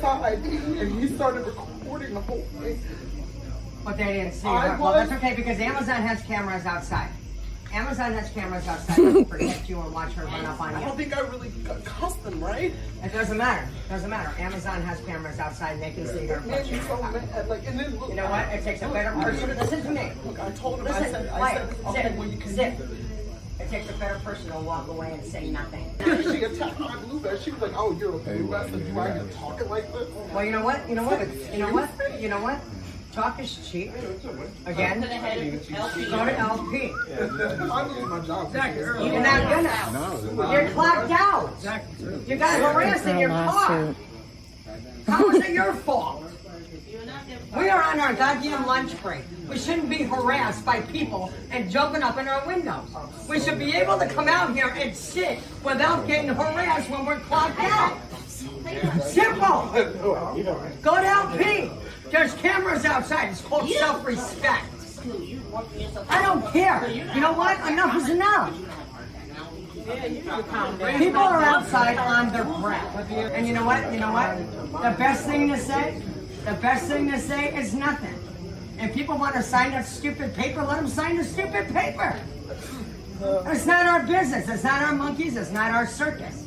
outside and he started recording the whole thing. But they didn't see her. Well, that's okay because Amazon has cameras outside. Amazon has cameras outside to protect you and watch her run up on you. I don't think I really cussed them, right? It doesn't matter. It doesn't matter. Amazon has cameras outside and they can see her. It made me so mad. Like, and then look, you know what? It takes a better person. Listen to me. Look, I told him, Listen, I said, okay, well, you can zip. It takes a better person to walk away and say nothing. She attacked my blue vest. She was like, oh, you're a blue vest and you are talking like this? Well, you know what? You know what? You know what? You know what? Talk is cheap. Again, go to LP. I lose my job. You're not gonna. You're clocked out. You got harassed in your car. How is it your fault? We are on our goddamn lunch break. We shouldn't be harassed by people and jumping up in our windows. We should be able to come out here and sit without getting harassed when we're clocked out. Simple. Go to LP. There's cameras outside. It's called self-respect. I don't care. You know what? Enough is enough. People are outside on their breath. And you know what? You know what? The best thing to say is nothing. If people want to sign that stupid paper, let them sign the stupid paper. It's not our business. It's not our monkeys. It's not our circus.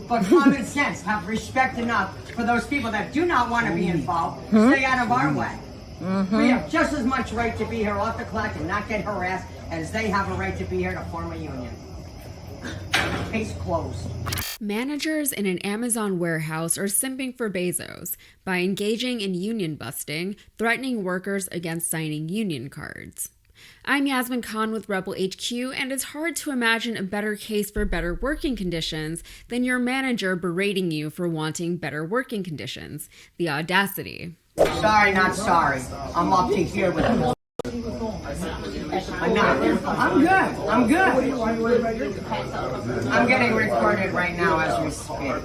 But common sense, have respect enough for those people that do not want to be involved. Stay out of our way. We have just as much right to be here off the clock and not get harassed as they have a right to be here to form a union. Case closed. Managers in an Amazon warehouse are simping for Bezos by engaging in union busting, threatening workers against signing union cards. I'm Yasmin Khan with Rebel HQ, and it's hard to imagine a better case for better working conditions than your manager berating you for wanting better working conditions. The audacity. Sorry, not sorry. I'm up to here with you. I'm good. I'm getting recorded right now as we speak.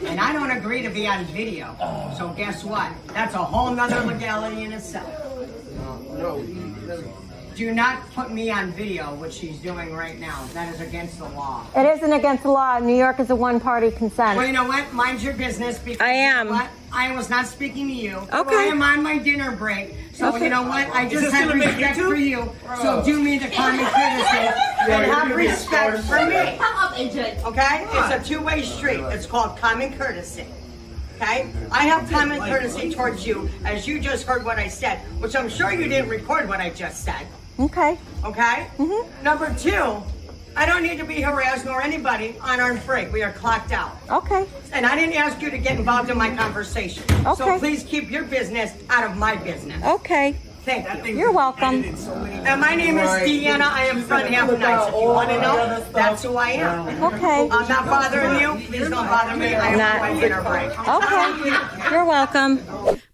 And I don't agree to be on video. So guess what? That's a whole nother legality in itself. Do not put me on video, which she's doing right now. That is against the law. It isn't against the law. New York is a one-party consent. Well, you know what? Mind your business. Because I am. You know what? I was not speaking to you. Okay. I am on my dinner break. So you know what? I just have respect for you. So do me the common courtesy and have respect for me. Okay? It's a two-way street. It's called common courtesy. Okay? I have common courtesy towards you, as you just heard what I said, which I'm sure you didn't record what I just said. Okay. Okay? Number two, I don't need to be harassed nor anybody on our break. We are clocked out. Okay. And I didn't ask you to get involved in my conversation. Okay. So please keep your business out of my business. Okay. Thank you. You're welcome. And my name is Deanna. I am front half nice. If you want to know, that's who I am. Okay. I'm not bothering you. Please don't bother me. I am on my dinner break. Okay. You're welcome.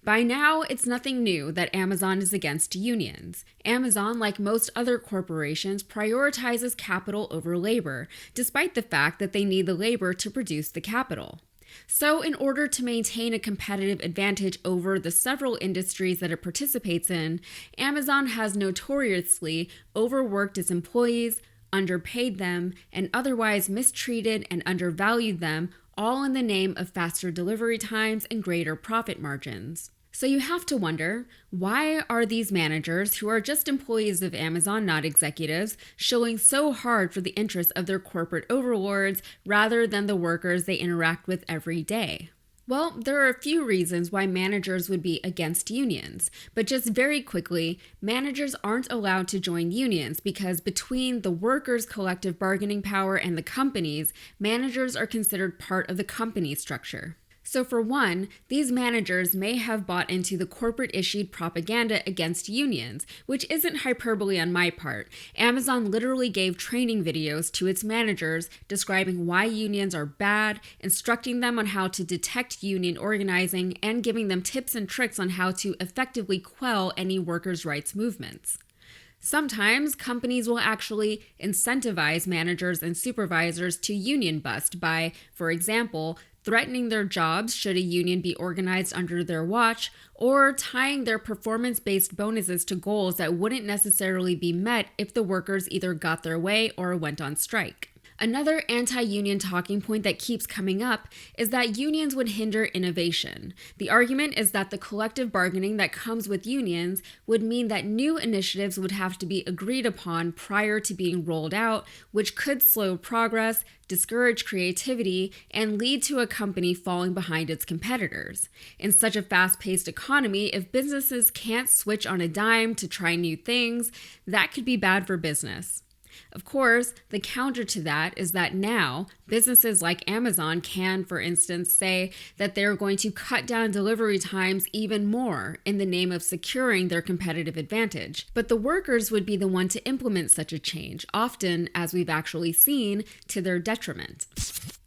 By now, it's nothing new that Amazon is against unions. Amazon, like most other corporations, prioritizes capital over labor, despite the fact that they need the labor to produce the capital. So, in order to maintain a competitive advantage over the several industries that it participates in, Amazon has notoriously overworked its employees, underpaid them, and otherwise mistreated and undervalued them, all in the name of faster delivery times and greater profit margins. So you have to wonder, why are these managers, who are just employees of Amazon, not executives, showing so hard for the interests of their corporate overlords rather than the workers they interact with every day? Well, there are a few reasons why managers would be against unions, but just very quickly, managers aren't allowed to join unions because between the workers' collective bargaining power and the companies, managers are considered part of the company structure. So for one, these managers may have bought into the corporate-issued propaganda against unions, which isn't hyperbole on my part. Amazon literally gave training videos to its managers describing why unions are bad, instructing them on how to detect union organizing, and giving them tips and tricks on how to effectively quell any workers' rights movements. Sometimes companies will actually incentivize managers and supervisors to union bust by, for example, threatening their jobs should a union be organized under their watch, or tying their performance-based bonuses to goals that wouldn't necessarily be met if the workers either got their way or went on strike. Another anti-union talking point that keeps coming up is that unions would hinder innovation. The argument is that the collective bargaining that comes with unions would mean that new initiatives would have to be agreed upon prior to being rolled out, which could slow progress, discourage creativity, and lead to a company falling behind its competitors. In such a fast-paced economy, if businesses can't switch on a dime to try new things, that could be bad for business. Of course, the counter to that is that now businesses like Amazon can, for instance, say that they're going to cut down delivery times even more in the name of securing their competitive advantage. But the workers would be the one to implement such a change, often, as we've actually seen, to their detriment.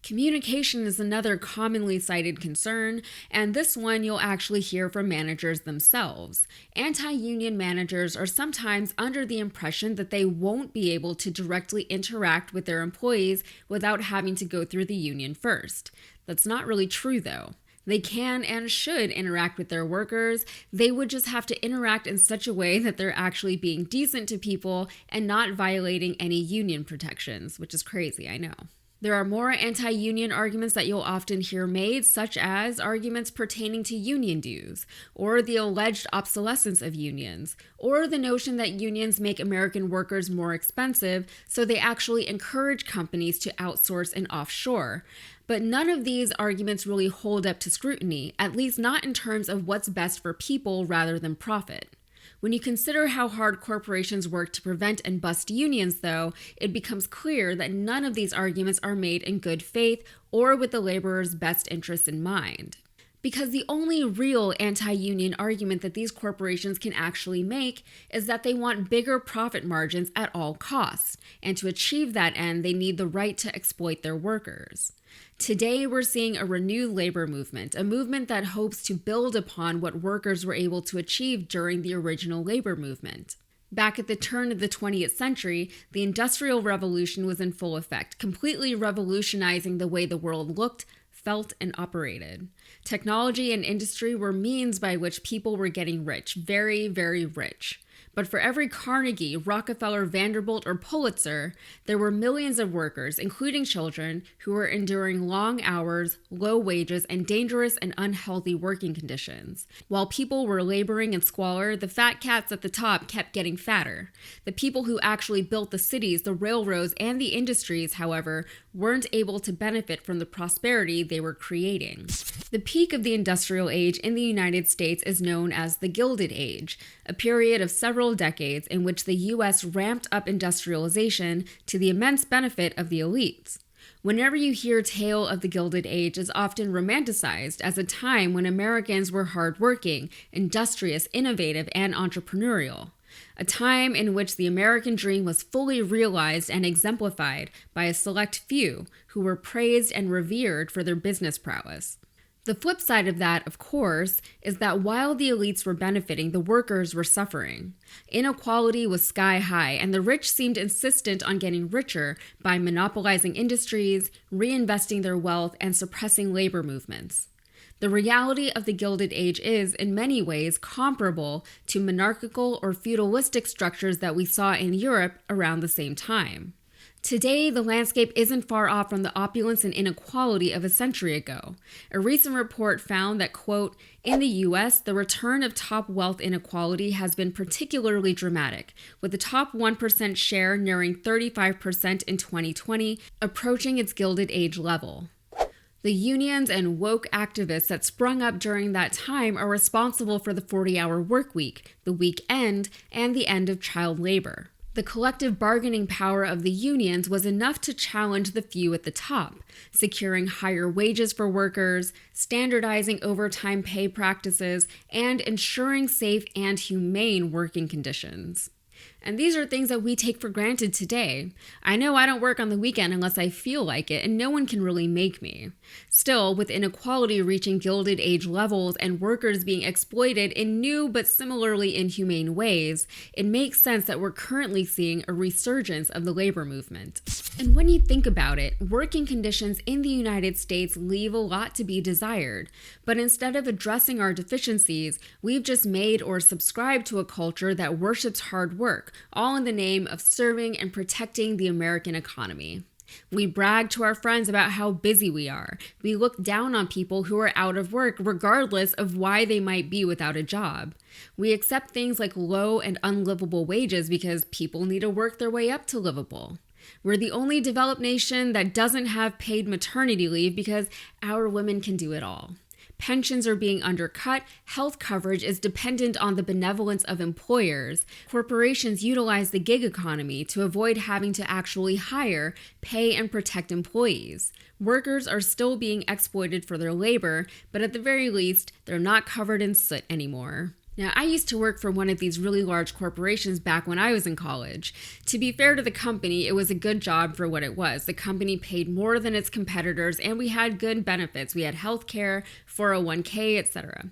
Communication is another commonly cited concern, and this one you'll actually hear from managers themselves. Anti-union managers are sometimes under the impression that they won't be able to directly interact with their employees without having to go through the union first. That's not really true, though. They can and should interact with their workers. They would just have to interact in such a way that they're actually being decent to people and not violating any union protections, which is crazy, I know. There are more anti-union arguments that you'll often hear made, such as arguments pertaining to union dues, or the alleged obsolescence of unions, or the notion that unions make American workers more expensive, so they actually encourage companies to outsource and offshore. But none of these arguments really hold up to scrutiny, at least not in terms of what's best for people rather than profit. When you consider how hard corporations work to prevent and bust unions, though, it becomes clear that none of these arguments are made in good faith or with the laborer's best interests in mind. Because the only real anti-union argument that these corporations can actually make is that they want bigger profit margins at all costs, and to achieve that end, they need the right to exploit their workers. Today, we're seeing a renewed labor movement, a movement that hopes to build upon what workers were able to achieve during the original labor movement. Back at the turn of the 20th century, the Industrial Revolution was in full effect, completely revolutionizing the way the world looked, felt, and operated. Technology and industry were means by which people were getting rich, very, very rich. But for every Carnegie, Rockefeller, Vanderbilt, or Pulitzer, there were millions of workers, including children, who were enduring long hours, low wages, and dangerous and unhealthy working conditions. While people were laboring in squalor, the fat cats at the top kept getting fatter. The people who actually built the cities, the railroads, and the industries, however, weren't able to benefit from the prosperity they were creating. The peak of the industrial age in the United States is known as the Gilded Age, a period of several decades in which the U.S. ramped up industrialization to the immense benefit of the elites. Whenever you hear tale of the Gilded Age, is often romanticized as a time when Americans were hardworking, industrious, innovative, and entrepreneurial. A time in which the American dream was fully realized and exemplified by a select few who were praised and revered for their business prowess. The flip side of that, of course, is that while the elites were benefiting, the workers were suffering. Inequality was sky high, and the rich seemed insistent on getting richer by monopolizing industries, reinvesting their wealth, and suppressing labor movements. The reality of the Gilded Age is, in many ways, comparable to monarchical or feudalistic structures that we saw in Europe around the same time. Today, the landscape isn't far off from the opulence and inequality of a century ago. A recent report found that, quote, in the U.S., the return of top wealth inequality has been particularly dramatic, with the top 1% share nearing 35% in 2020, approaching its Gilded Age level. The unions and woke activists that sprung up during that time are responsible for the 40-hour work week, the weekend, and the end of child labor. The collective bargaining power of the unions was enough to challenge the few at the top, securing higher wages for workers, standardizing overtime pay practices, and ensuring safe and humane working conditions. And these are things that we take for granted today. I know I don't work on the weekend unless I feel like it, and no one can really make me. Still, with inequality reaching Gilded Age levels and workers being exploited in new but similarly inhumane ways, it makes sense that we're currently seeing a resurgence of the labor movement. And when you think about it, working conditions in the United States leave a lot to be desired. But instead of addressing our deficiencies, we've just made or subscribed to a culture that worships hard work, all in the name of serving and protecting the American economy. We brag to our friends about how busy we are. We look down on people who are out of work regardless of why they might be without a job. We accept things like low and unlivable wages because people need to work their way up to livable. We're the only developed nation that doesn't have paid maternity leave because our women can do it all. Pensions are being undercut, health coverage is dependent on the benevolence of employers, corporations utilize the gig economy to avoid having to actually hire, pay, and protect employees. Workers are still being exploited for their labor, but at the very least, they're not covered in soot anymore. Now, I used to work for one of these really large corporations back when I was in college. To be fair to the company, it was a good job for what it was. The company paid more than its competitors, and we had good benefits. We had healthcare, 401k, etc.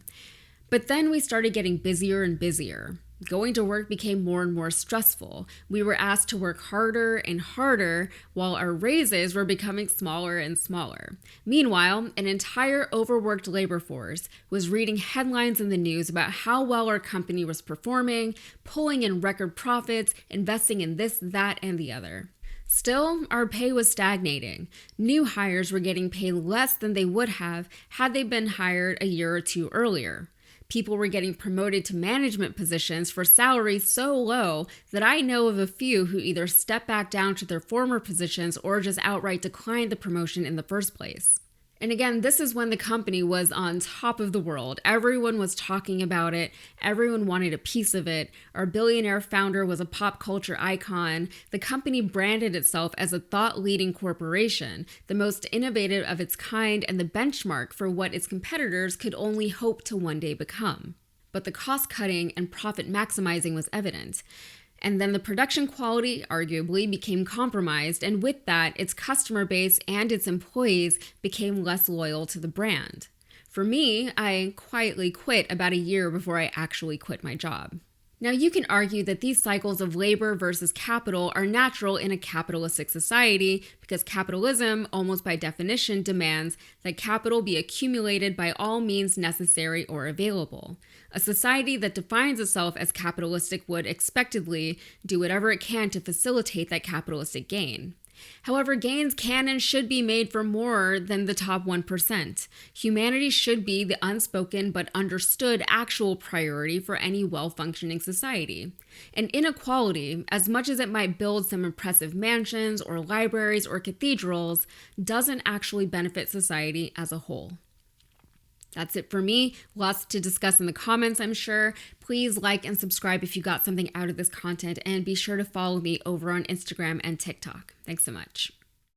But then we started getting busier and busier. Going to work became more and more stressful. We were asked to work harder and harder while our raises were becoming smaller and smaller. Meanwhile, an entire overworked labor force was reading headlines in the news about how well our company was performing, pulling in record profits, investing in this, that, and the other. Still, our pay was stagnating. New hires were getting paid less than they would have had they been hired a year or two earlier. People were getting promoted to management positions for salaries so low that I know of a few who either stepped back down to their former positions or just outright declined the promotion in the first place. And again, this is when the company was on top of the world. Everyone was talking about it. Everyone wanted a piece of it. Our billionaire founder was a pop culture icon. The company branded itself as a thought-leading corporation, the most innovative of its kind and the benchmark for what its competitors could only hope to one day become. But the cost-cutting and profit-maximizing was evident. And then the production quality arguably became compromised, and with that, its customer base and its employees became less loyal to the brand. For me, I quietly quit about a year before I actually quit my job. Now, you can argue that these cycles of labor versus capital are natural in a capitalistic society because capitalism, almost by definition, demands that capital be accumulated by all means necessary or available. A society that defines itself as capitalistic would expectedly do whatever it can to facilitate that capitalistic gain. However, gains can and should be made for more than the top 1%. Humanity should be the unspoken but understood actual priority for any well-functioning society. And inequality, as much as it might build some impressive mansions or libraries or cathedrals, doesn't actually benefit society as a whole. That's it for me. Lots to discuss in the comments, I'm sure. Please like and subscribe if you got something out of this content, and be sure to follow me over on Instagram and TikTok. Thanks so much.